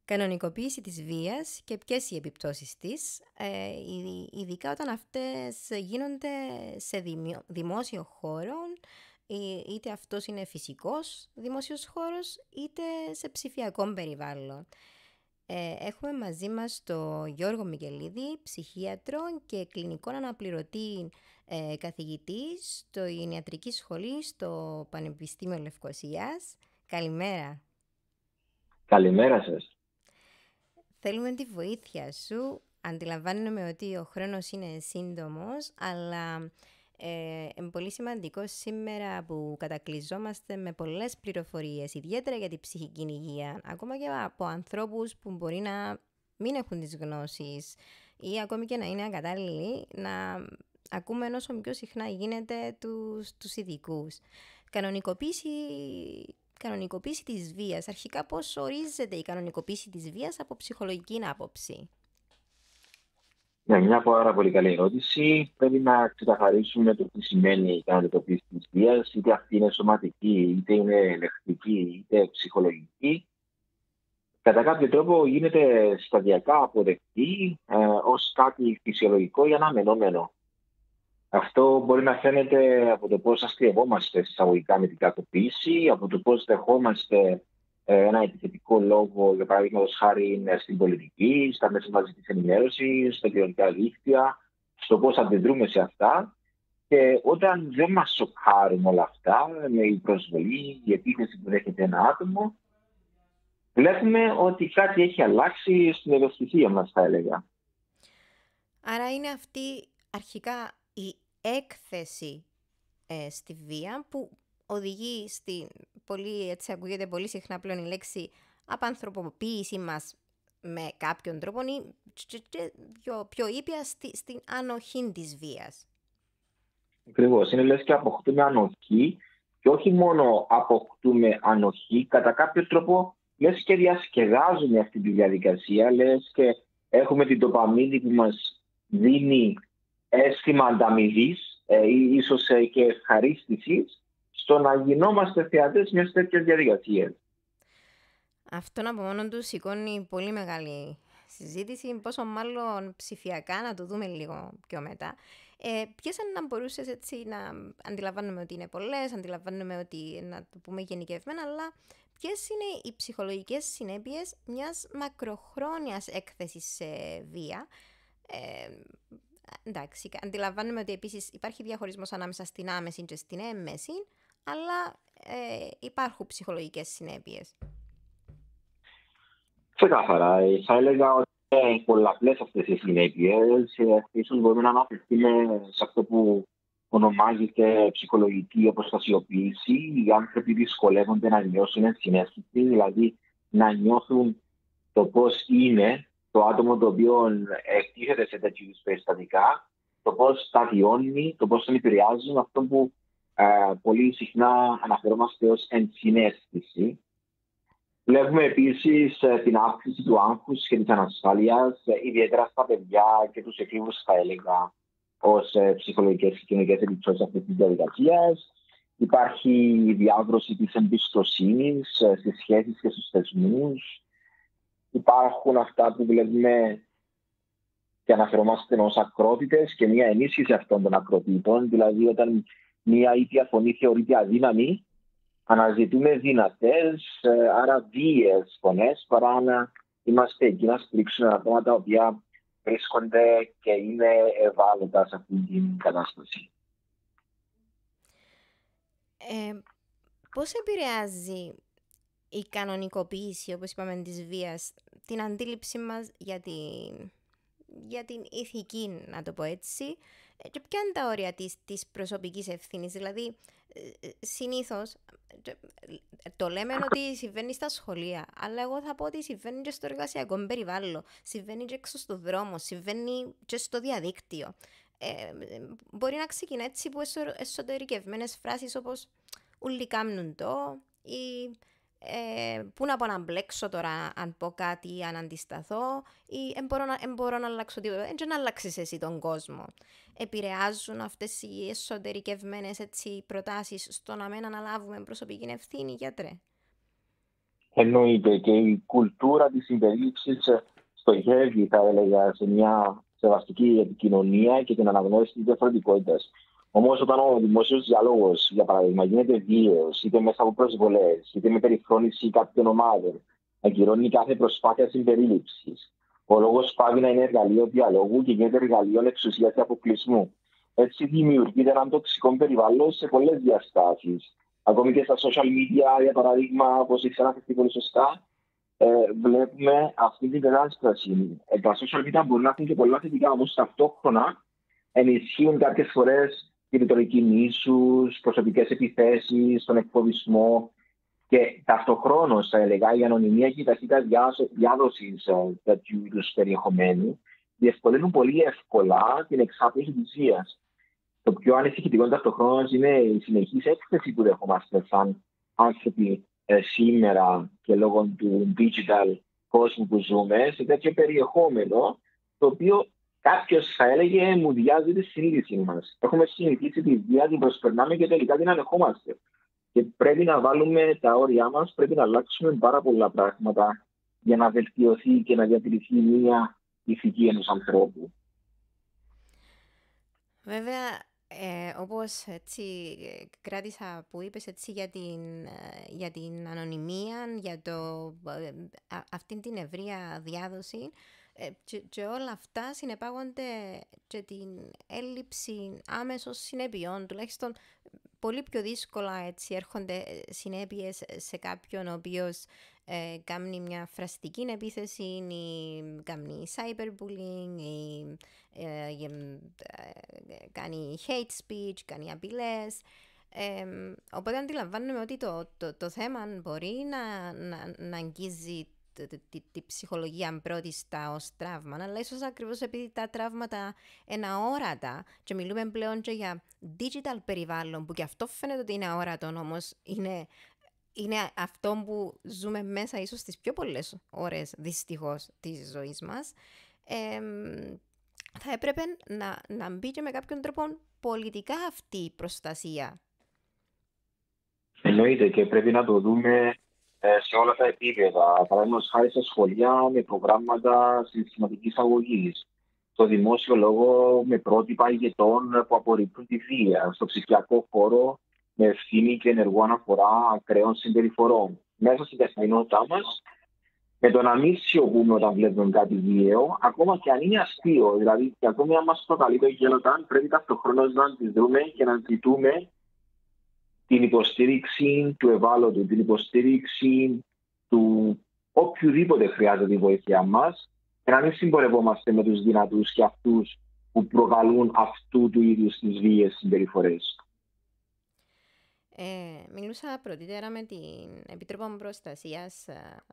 Κανονικοποίηση της βίας και ποιες οι επιπτώσεις της, ειδικά όταν αυτές γίνονται σε δημόσιο χώρο, είτε αυτός είναι φυσικός δημόσιος χώρος, είτε σε ψηφιακό περιβάλλον. Έχουμε μαζί μας τον Γιώργο Μικελίδη, ψυχίατρο και κλινικό αναπληρωτή καθηγητή στο Ιατρική Σχολή στο Πανεπιστήμιο Λευκωσίας. Καλημέρα. Καλημέρα σας. Θέλουμε τη βοήθεια σου. Αντιλαμβάνομαι ότι ο χρόνος είναι σύντομος, αλλά είναι πολύ σημαντικό σήμερα που κατακλυζόμαστε με πολλές πληροφορίες, ιδιαίτερα για την ψυχική υγεία, ακόμα και από ανθρώπους που μπορεί να μην έχουν τις γνώσεις ή ακόμη και να είναι ακατάλληλοι, να ακούμε όσο πιο συχνά γίνεται τους ειδικούς. Κανονικοποίηση της βίας. Αρχικά πώς ορίζεται η κανονικοποίηση της βίας από ψυχολογική άποψη? Ναι, μια πάρα πολύ καλή ερώτηση. Πρέπει να ξεκαθαρίσουμε το τι σημαίνει η κανονικοποίηση της βίας, είτε αυτή είναι σωματική, είτε είναι ελεκτική, είτε ψυχολογική. Κατά κάποιο τρόπο γίνεται σταδιακά αποδεκτή ως κάτι φυσιολογικό ή αναμενόμενο. Αυτό μπορεί να φαίνεται από το πώς αστειευόμαστε εισαγωγικά με την κακοποίηση, από το πώς δεχόμαστε ένα επιθετικό λόγο, για παράδειγμα, χάρη στην πολιτική, στα μέσα μαζικής ενημέρωσης, στα κοινωνικά δίκτυα, στο πώς αντιδρούμε σε αυτά. Και όταν δεν μας σοκάρουν όλα αυτά, με η προσβολή, η επίθεση που δέχεται ένα άτομο, βλέπουμε ότι κάτι έχει αλλάξει στην ευαισθησία μας, θα έλεγα. Άρα είναι αυτή αρχικά η έκθεση στη βία που οδηγεί στη πολύ, έτσι ακούγεται πολύ συχνά πλέον η λέξη, απανθρωποποίηση μας με κάποιον τρόπο ή και πιο ήπια στην ανοχή της βίας. Ακριβώς. Είναι λες και αποκτούμε ανοχή και όχι μόνο αποκτούμε ανοχή, κατά κάποιο τρόπο λες και διασκεδάζουμε αυτή τη διαδικασία, λες και έχουμε την ντοπαμίνη που μας δίνει αίσθημα ανταμοιβής ή ίσως και ευχαρίστησης στο να γινόμαστε θεατές μιας τέτοιας διαδικασίας. Αυτό από μόνο του σηκώνει πολύ μεγάλη συζήτηση, πόσο μάλλον ψηφιακά, να το δούμε λίγο πιο μετά. Ποιες να μπορούσες έτσι να αντιλαμβάνουμε ότι είναι πολλές, αντιλαμβάνουμε ότι να το πούμε γενικευμένα, αλλά ποιες είναι οι ψυχολογικές συνέπειες μιας μακροχρόνιας έκθεσης σε βία? Εντάξει, αντιλαμβάνουμε ότι επίσης υπάρχει διαχωρισμός ανάμεσα στην άμεση και στην έμμεση, αλλά υπάρχουν ψυχολογικές συνέπειες. Ξεκάθαρα, θα έλεγα ότι είναι πολλαπλές αυτές οι συνέπειες. Ίσως μπορούμε να αναφερθούμε σε αυτό που ονομάζεται ψυχολογική αποστασιοποίηση. Οι άνθρωποι δυσκολεύονται να νιώσουν ενσυναίσθηση, δηλαδή να νιώθουν το πώς είναι το άτομο το οποίο εκτίθεται σε τέτοιου είδους περιστατικά, το πώς τα βιώνει, το πώς τον επηρεάζουν, αυτό που πολύ συχνά αναφερόμαστε ως ενσυναίσθηση. Βλέπουμε επίσης την αύξηση του άγχους και της ανασφάλειας, ιδιαίτερα στα παιδιά και τους εφήβους, θα έλεγα, ως ψυχολογικές και κοινωνικές επιπτώσεις αυτής της διαδικασίας. Υπάρχει η διάβρωση της εμπιστοσύνης στις σχέσεις και στους θεσμούς. Υπάρχουν αυτά που βλέπουμε και αναφερόμαστε ως ακρότητες και μια ενίσχυση αυτών των ακροτήτων, δηλαδή όταν μια ίδια φωνή θεωρείται αδύναμη, αναζητούμε δυνατές, άρα βίαιες φωνές, παρά να είμαστε εκεί να στηρίξουμε άτομα τα οποία βρίσκονται και είναι ευάλωτα σε αυτή την κατάσταση. Πώς επηρεάζει η κανονικοποίηση, όπως είπαμε, της βίας, την αντίληψή μας για την ηθική, να το πω έτσι, και ποια είναι τα όρια της προσωπικής ευθύνης? Δηλαδή, συνήθως το λέμε ότι συμβαίνει στα σχολεία, αλλά εγώ θα πω ότι συμβαίνει και στο εργασιακό περιβάλλον, συμβαίνει και έξω στο δρόμο, συμβαίνει και στο διαδίκτυο. Μπορεί να ξεκινά έτσι που εσωτερικευμένες φράσεις όπως «ούλοι κάμνουν το» ή «πού να πω να μπλέξω τώρα αν πω κάτι ή αν αντισταθώ» ή «εν μπορώ να αλλάξω τίποτα». Δεν να αλλάξεις εσύ τον κόσμο. Επηρεάζουν αυτές οι εσωτερικευμένες προτάσεις στο να μην αναλάβουμε προσωπική ευθύνη, γιατρέ? Εννοείται και η κουλτούρα της συμπερίληψης στοχεύει, θα έλεγα, σε μια σεβαστική επικοινωνία και την αναγνώριση της διαφορετικότητας. Όμως, όταν ο δημόσιος διάλογος, για παράδειγμα, γίνεται βίαιος, είτε μέσα από προσβολές, είτε με περιφρόνηση κάποιων ομάδων, ακυρώνει κάθε προσπάθεια συμπερίληψης. Ο λόγος πάβει να είναι εργαλείο διαλόγου και γίνεται εργαλείο εξουσίας και αποκλεισμού. Έτσι, δημιουργείται ένα τοξικό περιβάλλον σε πολλές διαστάσεις. Ακόμη και στα social media, για παράδειγμα, όπως έχεις αναφερθεί πολύ σωστά, βλέπουμε αυτή την κατάσταση. Τα social media μπορούν να έχουν και πολλά θετικά, όμως ταυτόχρονα ενισχύουν κάποιες φορές τη ρητορική μίσους, προσωπικές επιθέσεις, τον εκφοβισμό και ταυτοχρόνως, θα έλεγα, η ανωνυμία και η ταχύτητα διάδοσης τέτοιου είδους περιεχομένου διευκολύνουν πολύ εύκολα την εξάπλωση της βίας. Το πιο ανησυχητικό ταυτοχρόνως είναι η συνεχής έκθεση που δεχόμαστε σαν άνθρωποι σήμερα και λόγω του digital κόσμου που ζούμε σε τέτοιο περιεχόμενο, το οποίο κάποιος θα έλεγε μου διάζει τη συνείδηση μας. Έχουμε συνηθίσει τη βία, την προσπερνάμε και τελικά την ανεχόμαστε. Και πρέπει να βάλουμε τα όρια μας, πρέπει να αλλάξουμε πάρα πολλά πράγματα για να βελτιωθεί και να διατηρηθεί μια ηθική ενός ανθρώπου. Βέβαια, όπως έτσι κράτησα που είπες έτσι για την ανωνυμία, για αυτήν την ευρεία διάδοση, και όλα αυτά συνεπάγονται και την έλλειψη άμεσων συνεπειών, τουλάχιστον πολύ πιο δύσκολα έτσι έρχονται συνέπειες σε κάποιον ο οποίος κάνει μια φραστική επίθεση ή κάνει cyberbullying ή κάνει hate speech, κάνει απειλές. Οπότε αντιλαμβάνομαι ότι το θέμα μπορεί να αγγίζει τη ψυχολογία πρώτιστα ως τραύμα, αλλά ίσως ακριβώς επειδή τα τραύματα είναι αόρατα και μιλούμε πλέον και για digital περιβάλλον, που και αυτό φαίνεται ότι είναι αόρατο, όμως είναι αυτό που ζούμε μέσα ίσως στις πιο πολλές ώρες δυστυχώς της ζωής μας, θα έπρεπε να μπει και με κάποιον τρόπο πολιτικά αυτή η προστασία. Εννοείται και πρέπει να το δούμε σε όλα τα επίπεδα. Παραδείγματος χάρη στα σχολεία με προγράμματα συστηματικής αγωγής. Στο δημόσιο λόγο με πρότυπα ηγετών που απορρίπτουν τη βία. Στο ψηφιακό χώρο με ευθύνη και ενεργό αναφορά ακραίων συμπεριφορών. Μέσα στην καθημερινότητά μας, με το να μην σιωπούμε όταν βλέπουμε κάτι βίαιο, ακόμα και αν είναι αστείο, δηλαδή και ακόμη αν μας προκαλεί το γέλοταν, πρέπει ταυτοχρόνως να αντιδρούμε και να ζητούμε την υποστήριξη του ευάλωτου, την υποστήριξη του οποιοδήποτε χρειάζεται η βοήθεια μας και να μην συμπορευόμαστε με τους δυνατούς και αυτούς που προκαλούν αυτού του είδους τις βίαιες συμπεριφορές. Μιλούσα πρωτήτερα με την Επίτροπο Προστασίας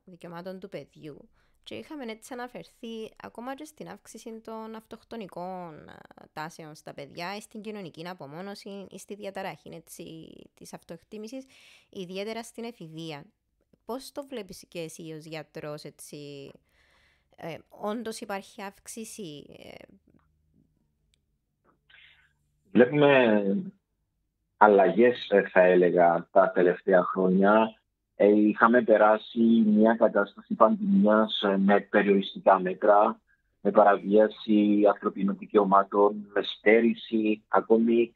Δικαιωμάτων του Παιδιού και είχαμε έτσι αναφερθεί ακόμα και στην αύξηση των αυτοκτονικών τάσεων στα παιδιά, στην κοινωνική απομόνωση ή στη διαταραχή της αυτοεκτίμησης, ιδιαίτερα στην εφηβεία. Πώς το βλέπεις και εσύ ως γιατρός, έτσι, όντως υπάρχει αύξηση? Βλέπουμε αλλαγές, θα έλεγα, τα τελευταία χρόνια. Είχαμε περάσει μια κατάσταση πανδημίας με περιοριστικά μέτρα, με παραβίαση ανθρωπίνων δικαιωμάτων, με στέρηση ακόμη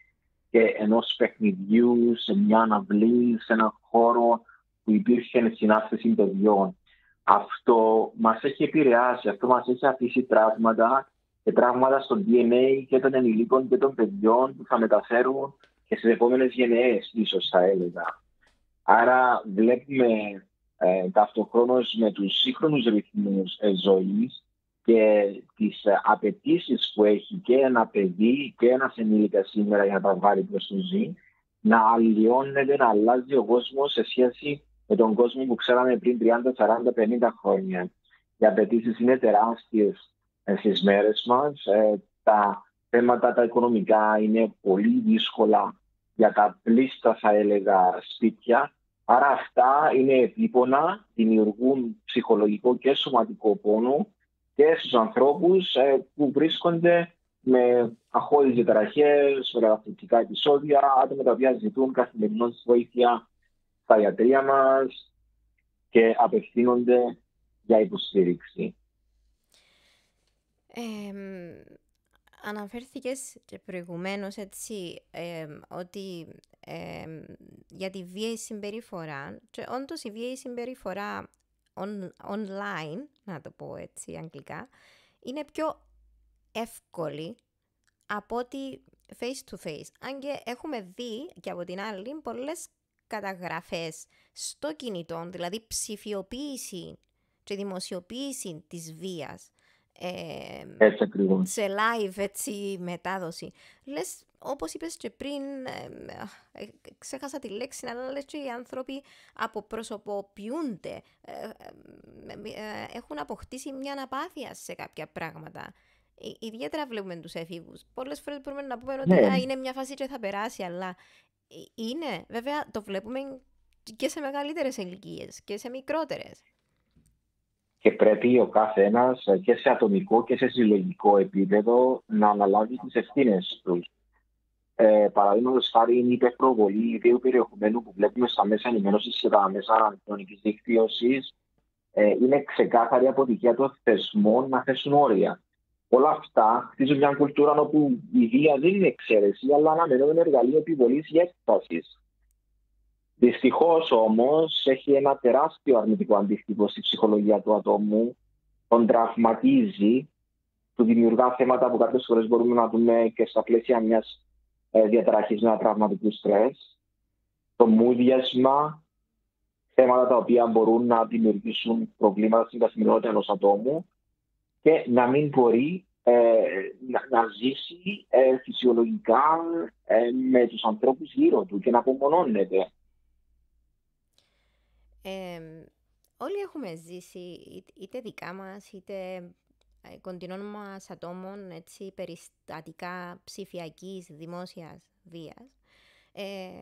και ενός παιχνιδιού σε μια αναβλή, σε έναν χώρο που υπήρχε συνάθεση παιδιών. Αυτό μας έχει επηρεάσει, αυτό μας έχει αφήσει τραύματα και τραύματα στο DNA και των ενηλίκων και των παιδιών που θα μεταφέρουν και στις επόμενες γενναίες, ίσως θα έλεγα. Άρα βλέπουμε ταυτοχρόνως με τους σύγχρονους ρυθμούς ζωής και τις απαιτήσεις που έχει και ένα παιδί και ένας ενήλικας σήμερα για να τα βάλει προς το ζει, να αλλοιώνεται, να αλλάζει ο κόσμος σε σχέση με τον κόσμο που ξέραμε πριν 30, 40, 50 χρόνια. Οι απαιτήσεις είναι τεράστιες στις μέρες μας. Τα θέματα τα οικονομικά είναι πολύ δύσκολα για τα πλήστα, θα έλεγα, σπίτια. Άρα αυτά είναι επίπονα, δημιουργούν ψυχολογικό και σωματικό πόνο και στους ανθρώπους που βρίσκονται με αχώδεις διαταραχές, με καταθλιπτικά επεισόδια, άτομα τα οποία ζητούν καθημερινώς βοήθεια στα ιατρεία μας. και απευθύνονται για υποστήριξη. Αναφέρθηκες και προηγουμένως έτσι ότι για τη βίαιη συμπεριφορά, και όντως η βίαιη συμπεριφορά online, να το πω έτσι αγγλικά, είναι πιο εύκολη από ότι face to face. Αν και έχουμε δει και από την άλλη πολλές καταγραφές στο κινητό, δηλαδή ψηφιοποίηση και δημοσιοποίηση της βίας, Έτσι ακριβώς. σε live έτσι μετάδοση. Λες, όπως είπες και πριν, ξέχασα τη λέξη, αλλά λες και οι άνθρωποι αποπροσωποποιούνται, έχουν αποκτήσει μια αναπάθεια σε κάποια πράγματα. Ιδιαίτερα βλέπουμε τους έφηβους. Πολλές φορές μπορούμε να πούμε ότι είναι μια φάση και θα περάσει, αλλά είναι, βέβαια το βλέπουμε και σε μεγαλύτερες ηλικίες και σε μικρότερες. Και πρέπει ο καθένας και σε ατομικό και σε συλλογικό επίπεδο να αναλάβει τις ευθύνες του. Παραδείγματος χάρη, είναι η υπερπροβολή ιδίου περιεχομένου που βλέπουμε στα μέσα ενημέρωσης και τα μέσα κοινωνικής δικτύωσης. Είναι ξεκάθαρη αποτυχία των θεσμών να θέσουν όρια. Όλα αυτά χτίζουν μια κουλτούρα όπου η βία δεν είναι εξαίρεση, αλλά αναμενόμενο εργαλείο επιβολής ή έκφρασης. Δυστυχώς όμως έχει ένα τεράστιο αρνητικό αντίκτυπο στη ψυχολογία του ατόμου, τον τραυματίζει, του δημιουργά θέματα που κάποιες φορές μπορούμε να δούμε και στα πλαίσια μιας διαταραχής με τραυματικού στρες, το μούδιασμα, θέματα τα οποία μπορούν να δημιουργήσουν προβλήματα στην καθημερινότητα ενός ατόμου και να μην μπορεί να ζήσει φυσιολογικά με τους ανθρώπους γύρω του και να απομονώνεται. Όλοι έχουμε ζήσει, είτε δικά μας, είτε κοντινών μας ατόμων, έτσι, περιστατικά ψηφιακής, δημόσιας βίας.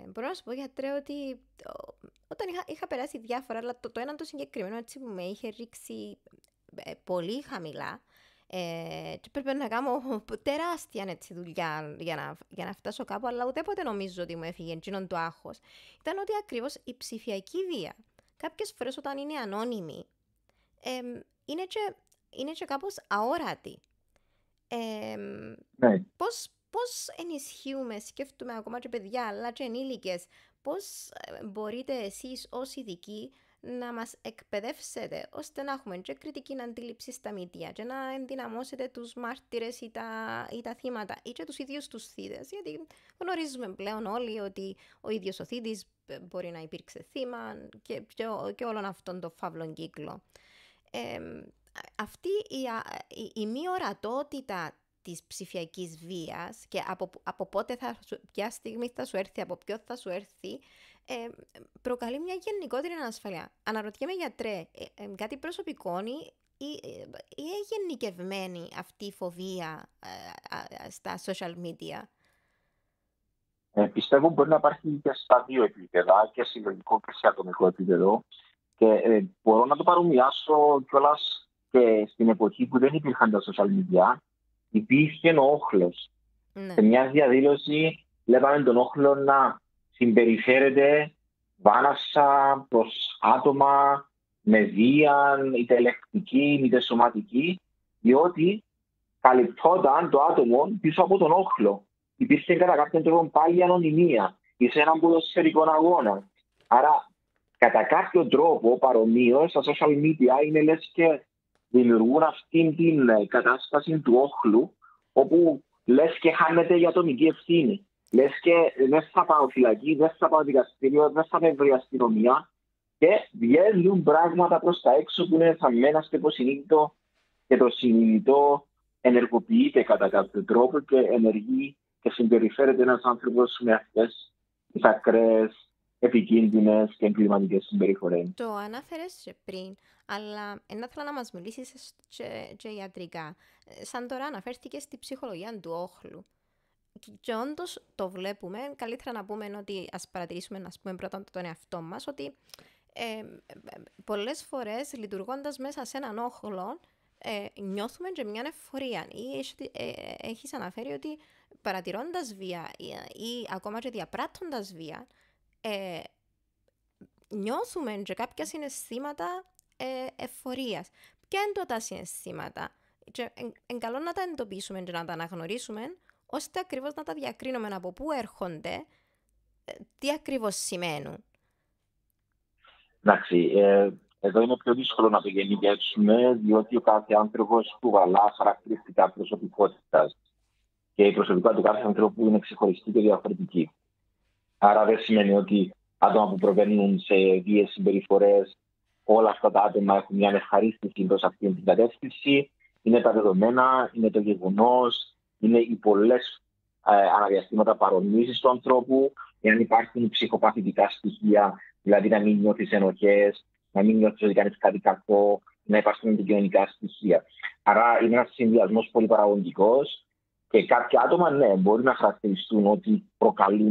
Μπορώ να σου πω, γιατρέ, ότι όταν είχα περάσει διάφορα, αλλά το ένα το συγκεκριμένο έτσι, που με είχε ρίξει πολύ χαμηλά, και πρέπει να κάνω τεράστια έτσι, δουλειά για να φτάσω κάπου, αλλά ουδέποτε νομίζω ότι μου έφυγε εκείνον το άγχος. Ήταν ότι ακριβώς η ψηφιακή βία, κάποιες φορές όταν είναι ανώνυμη, είναι και κάπως αόρατη. Ναι. Πώς ενισχύουμε, σκέφτομαι ακόμα και παιδιά, αλλά και ενήλικες, πώς μπορείτε εσείς ως ειδικοί να μας εκπαιδεύσετε, ώστε να έχουμε και κριτική αντίληψη στα media και να ενδυναμώσετε τους μάρτυρες ή τα θύματα ή και τους ίδιους τους θύτες, γιατί γνωρίζουμε πλέον όλοι ότι ο ίδιος ο θύτης μπορεί να υπήρξε θύμα και όλον αυτόν τον φαύλον κύκλο. Αυτή η μη ορατότητα της ψηφιακής βίας και από πότε ποια στιγμή θα σου έρθει, από ποιο θα σου έρθει, προκαλεί μια γενικότερη ανασφαλεία. Αναρωτιέμαι, γιατρέ, κάτι προσωπικό ή γενικευμένη αυτή η φοβία στα social media? Πιστεύω μπορεί να υπάρχει και στα δύο επίπεδα, και συλλογικό και σε ατομικό επίπεδο. Και μπορώ να το παρομοιάσω κιόλας και στην εποχή που δεν υπήρχαν τα social media, υπήρχε ο όχλος. Ναι. Σε μια διαδήλωση βλέπαμε τον όχλο να συμπεριφέρεται βάναυσα προς άτομα με βία, είτε ελεκτική είτε σωματική, διότι καλυπτόταν το άτομο πίσω από τον όχλο. Υπήρχε κατά κάποιον τρόπο πάλι ανωνυμία ή σε έναν ποδοσφαιρικό αγώνα. Άρα, κατά κάποιο τρόπο, παρομοίως, τα social media είναι λες και δημιουργούν αυτήν την κατάσταση του όχλου, όπου λες και χάνεται η ατομική ευθύνη. Λες και δεν θα πάω φυλακή, δεν θα πάω δικαστήριο, δεν θα με βρει αστυνομία και βγαίνουν πράγματα προς τα έξω που είναι θαμμένα στο υποσυνείδητο και το συνειδητό ενεργοποιείται κατά κάποιο τρόπο και ενεργεί και συμπεριφέρεται ένας άνθρωπος με αυτές τις ακραίες, επικίνδυνες και εγκληματικές συμπεριφορές. Το ανάφερες και πριν, αλλά θα ήθελα να μας μιλήσεις και ιατρικά. Σαν τώρα αναφέρθηκε στη ψυχολογία του όχλου. Και όντως το βλέπουμε, καλύτερα να πούμε ότι ας παρατηρήσουμε, πρώτα τον εαυτό μας, ότι πολλές φορές λειτουργώντας μέσα σε έναν όχλο, νιώθουμε και μια ευφορία. Ή έχεις αναφέρει ότι παρατηρώντας βία ή ακόμα και διαπράττοντας βία, νιώθουμε και κάποια συναισθήματα ευφορίας. Ποια είναι τα συναισθήματα? Είναι καλό να τα εντοπίσουμε και να τα αναγνωρίσουμε, ώστε ακριβώς να τα διακρίνουμε από πού έρχονται, τι ακριβώς σημαίνουν. Εντάξει, εδώ είναι πιο δύσκολο να το γενικεύσουμε, διότι ο κάθε άνθρωπος κουβαλά χαρακτηριστικά προσωπικότητας και η προσωπικότητα του κάθε ανθρώπου είναι ξεχωριστή και διαφορετική. Άρα δεν σημαίνει ότι άτομα που προβαίνουν σε βίαιες συμπεριφορές, όλα αυτά τα άτομα έχουν μια ευχαρίστηση προς αυτήν την κατεύθυνση. Είναι τα δεδομένα, είναι το γεγονός, είναι οι πολλές αναδιαστήματα παρομοίωσης του ανθρώπου, εάν υπάρχουν ψυχοπαθητικά στοιχεία, δηλαδή να μην νιώθεις ενοχές, να μην νιώθεις ότι κάνεις κάτι κακό, να υπάρχουν αντικοινωνικά στοιχεία. Άρα είναι ένας συνδυασμός πολύ παραγωγικός. Και κάποια άτομα, ναι, μπορεί να χαρακτηριστούν ότι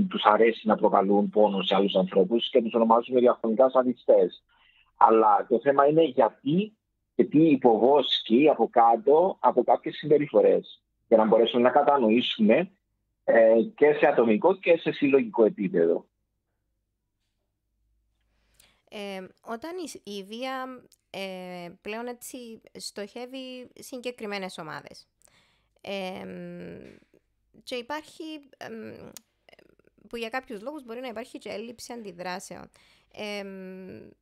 τους αρέσει να προκαλούν πόνο σε άλλους ανθρώπους και τους ονομάζουμε διαφωνικά σαδιστές. Αλλά το θέμα είναι γιατί και τι υποβόσκει από κάτω από κάποιες συμπεριφορές. Για να μπορέσουμε να κατανοήσουμε και σε ατομικό και σε συλλογικό επίπεδο. Όταν η βία πλέον έτσι στοχεύει συγκεκριμένες ομάδες, και υπάρχει, που για κάποιους λόγους μπορεί να υπάρχει και έλλειψη αντιδράσεων.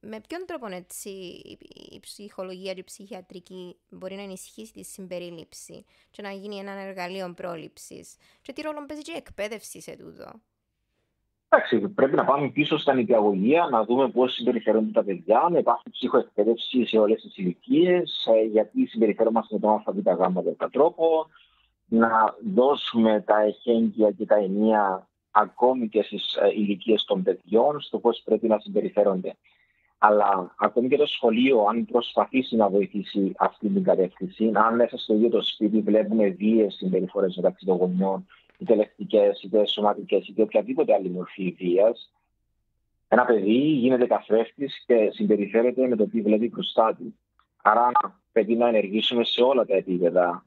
Με ποιον τρόπο έτσι η ψυχολογία και η ψυχιατρική μπορεί να ενισχύσει τη συμπερίληψη και να γίνει ένα εργαλείο πρόληψης, και τι ρόλο παίζει και η εκπαίδευση σε τούτο? Εντάξει, πρέπει να πάμε πίσω στα νηπιαγωγεία, να δούμε πώς συμπεριφέρονται τα παιδιά, να υπάρχει ψυχοεκπαίδευση σε όλες τις ηλικίες, γιατί συμπεριφέρομαστε με τον ΑΒΓ τρόπο, να δώσουμε τα εχέγγυα και τα ενία ακόμη και στις ηλικίες των παιδιών, στο πώς πρέπει να συμπεριφέρονται. Αλλά ακόμη και το σχολείο, αν προσπαθήσει να βοηθήσει αυτή την κατεύθυνση, αν μέσα στο ίδιο το σπίτι βλέπουμε βίαιες συμπεριφορές μεταξύ των γονιών, είτε λεκτικές, είτε σωματικές, είτε οποιαδήποτε άλλη μορφή βίας, ένα παιδί γίνεται καθρέφτης και συμπεριφέρεται με το τι βλέπει μπροστά του. Άρα πρέπει να ενεργήσουμε σε όλα τα επίπεδα,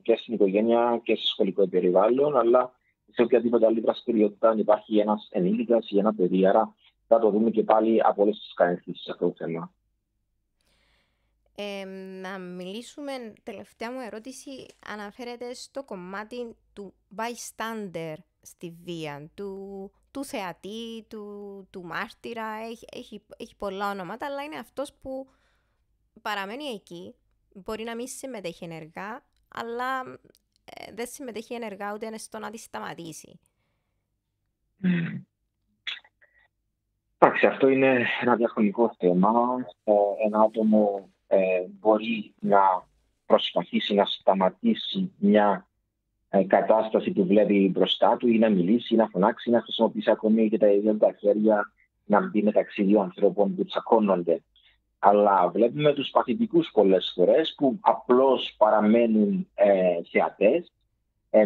και στην οικογένεια και στο σχολικό περιβάλλον, αλλά σε οποιαδήποτε άλλη δραστηριότητα αν υπάρχει ένας ενήλικας ή ένα παιδί. Άρα θα το δούμε και πάλι από όλες τις κατευθύνσεις αυτό το θέμα. Να μιλήσουμε, τελευταία μου ερώτηση αναφέρεται στο κομμάτι του bystander στη βία, του θεατή, του μάρτυρα, έχει πολλά ονόματα, αλλά είναι αυτός που παραμένει εκεί, μπορεί να μην συμμετέχει ενεργά, αλλά δεν συμμετέχει ενεργά ούτε στο να τη σταματήσει. Εντάξει, αυτό είναι ένα διαχρονικό θέμα. Ένα άτομο μπορεί να προσπαθήσει να σταματήσει μια κατάσταση που βλέπει μπροστά του ή να μιλήσει ή να φωνάξει ή να χρησιμοποιήσει ακόμη και τα ίδια τα χέρια να μπει μεταξύ δύο ανθρώπων που τσακώνονται. Αλλά βλέπουμε τους παθητικούς πολλές φορές που απλώς παραμένουν θεατές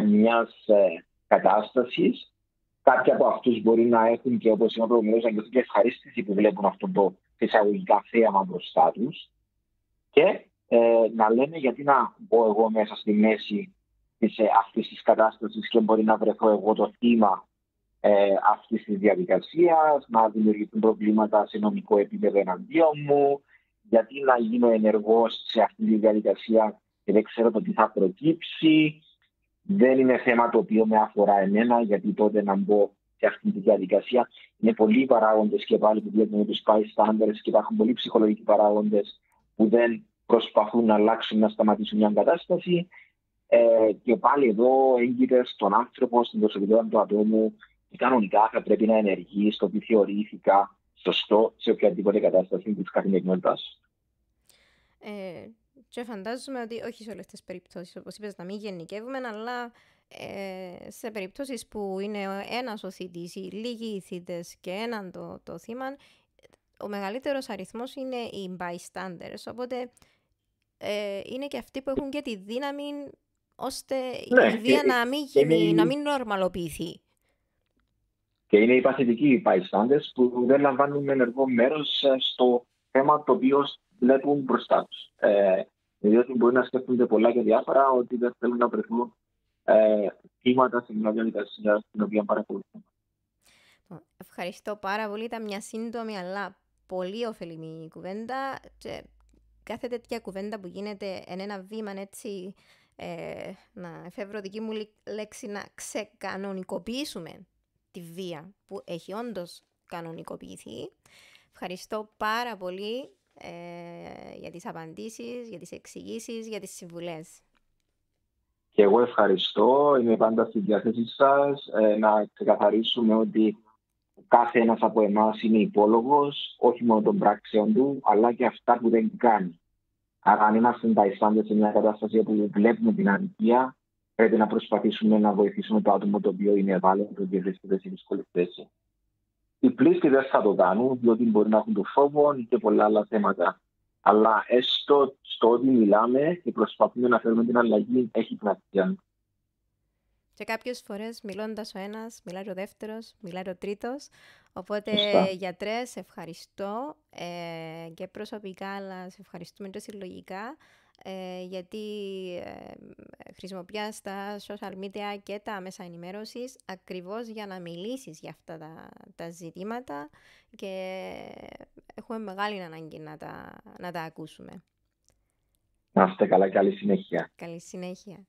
μιας κατάστασης. Κάποιοι από αυτούς μπορεί να έχουν και, όπως είπα προηγουμένως, να νιώθουν και ευχαρίστηση που βλέπουν αυτό το εισαγωγικά θέαμα μπροστά τους και να λένε γιατί να μπω εγώ μέσα στη μέση αυτής της κατάστασης και μπορεί να βρεθώ εγώ το θύμα αυτής της διαδικασίας, να δημιουργηθούν προβλήματα σε νομικό επίπεδο εναντίον μου, γιατί να γίνω ενεργός σε αυτή τη διαδικασία και δεν ξέρω το τι θα προκύψει. Δεν είναι θέμα το οποίο με αφορά εμένα, γιατί τότε να μπω σε αυτή τη διαδικασία. Είναι πολλοί παράγοντες και πάλι που βλέπουμε τους bystanders και υπάρχουν πολλοί ψυχολογικοί παράγοντες που δεν προσπαθούν να αλλάξουν, να σταματήσουν μια κατάσταση. Και πάλι εδώ έγκυται στον άνθρωπο, στην προσωπικότητα του ατόμου, και κανονικά θα πρέπει να ενεργεί στο τι θεωρήθηκα σωστό σε οποιαδήποτε κατάσταση της καθημερινότητας. Και φαντάζομαι ότι όχι σε όλες τις περιπτώσεις, όπως είπες, να μην γενικεύουμε, αλλά σε περιπτώσεις που είναι ένας ο θήτης ή λίγοι οι θύτες και έναν το θύμα, ο μεγαλύτερος αριθμός είναι οι bystanders, οπότε είναι και αυτοί που έχουν και τη δύναμη ώστε η βία να μην νορμαλοποιηθεί. Και είναι οι παθητικοί bystanders που δεν λαμβάνουν ενεργό μέρος στο θέμα το οποίο βλέπουν μπροστά τους. Διότι μπορεί να σκέφτονται πολλά και διάφορα, ότι δεν θέλουν να βρεθούν θύματα σε μια διαδικασία στην οποία παρακολουθούν. Ευχαριστώ πάρα πολύ. Ήταν μια σύντομη αλλά πολύ ωφελημή κουβέντα και κάθε τέτοια κουβέντα που γίνεται εν ένα βήμα έτσι, να εφεύρω δική μου λέξη, να ξεκανονικοποιήσουμε τη βία που έχει όντως κανονικοποιηθεί. Ευχαριστώ πάρα πολύ για τις απαντήσεις, για τις εξηγήσεις, για τις συμβουλές. Και εγώ ευχαριστώ. Είμαι πάντα στη διάθεσή σας να ξεκαθαρίσουμε ότι κάθε ένας από εμάς είναι υπόλογος, όχι μόνο των πράξεων του, αλλά και αυτά που δεν κάνει. Άρα, αν είμαστε μπαϊστάντες σε μια κατάσταση όπου βλέπουμε την αδικία, πρέπει να προσπαθήσουμε να βοηθήσουμε το άτομο το οποίο είναι ευάλωτο και βρίσκεται σε δύσκολη θέση. Οι πλήστοι δεν θα το κάνουν, διότι μπορεί να έχουν το φόβο και πολλά άλλα θέματα. Αλλά έστω στο ότι μιλάμε και προσπαθούμε να φέρουμε την αλλαγή, έχει την αξία. Και κάποιες φορές μιλώντας ο ένας, μιλάει ο δεύτερος, μιλάει ο τρίτος. Οπότε, γιατρέ, σε ευχαριστώ και προσωπικά, αλλά σε ευχαριστούμε και συλλογικά, γιατί χρησιμοποιάς τα social media και τα μέσα ενημέρωσης ακριβώς για να μιλήσεις για αυτά τα ζητήματα και έχουμε μεγάλη ανάγκη να τα ακούσουμε. Να είστε καλά, καλή συνέχεια. Καλή συνέχεια.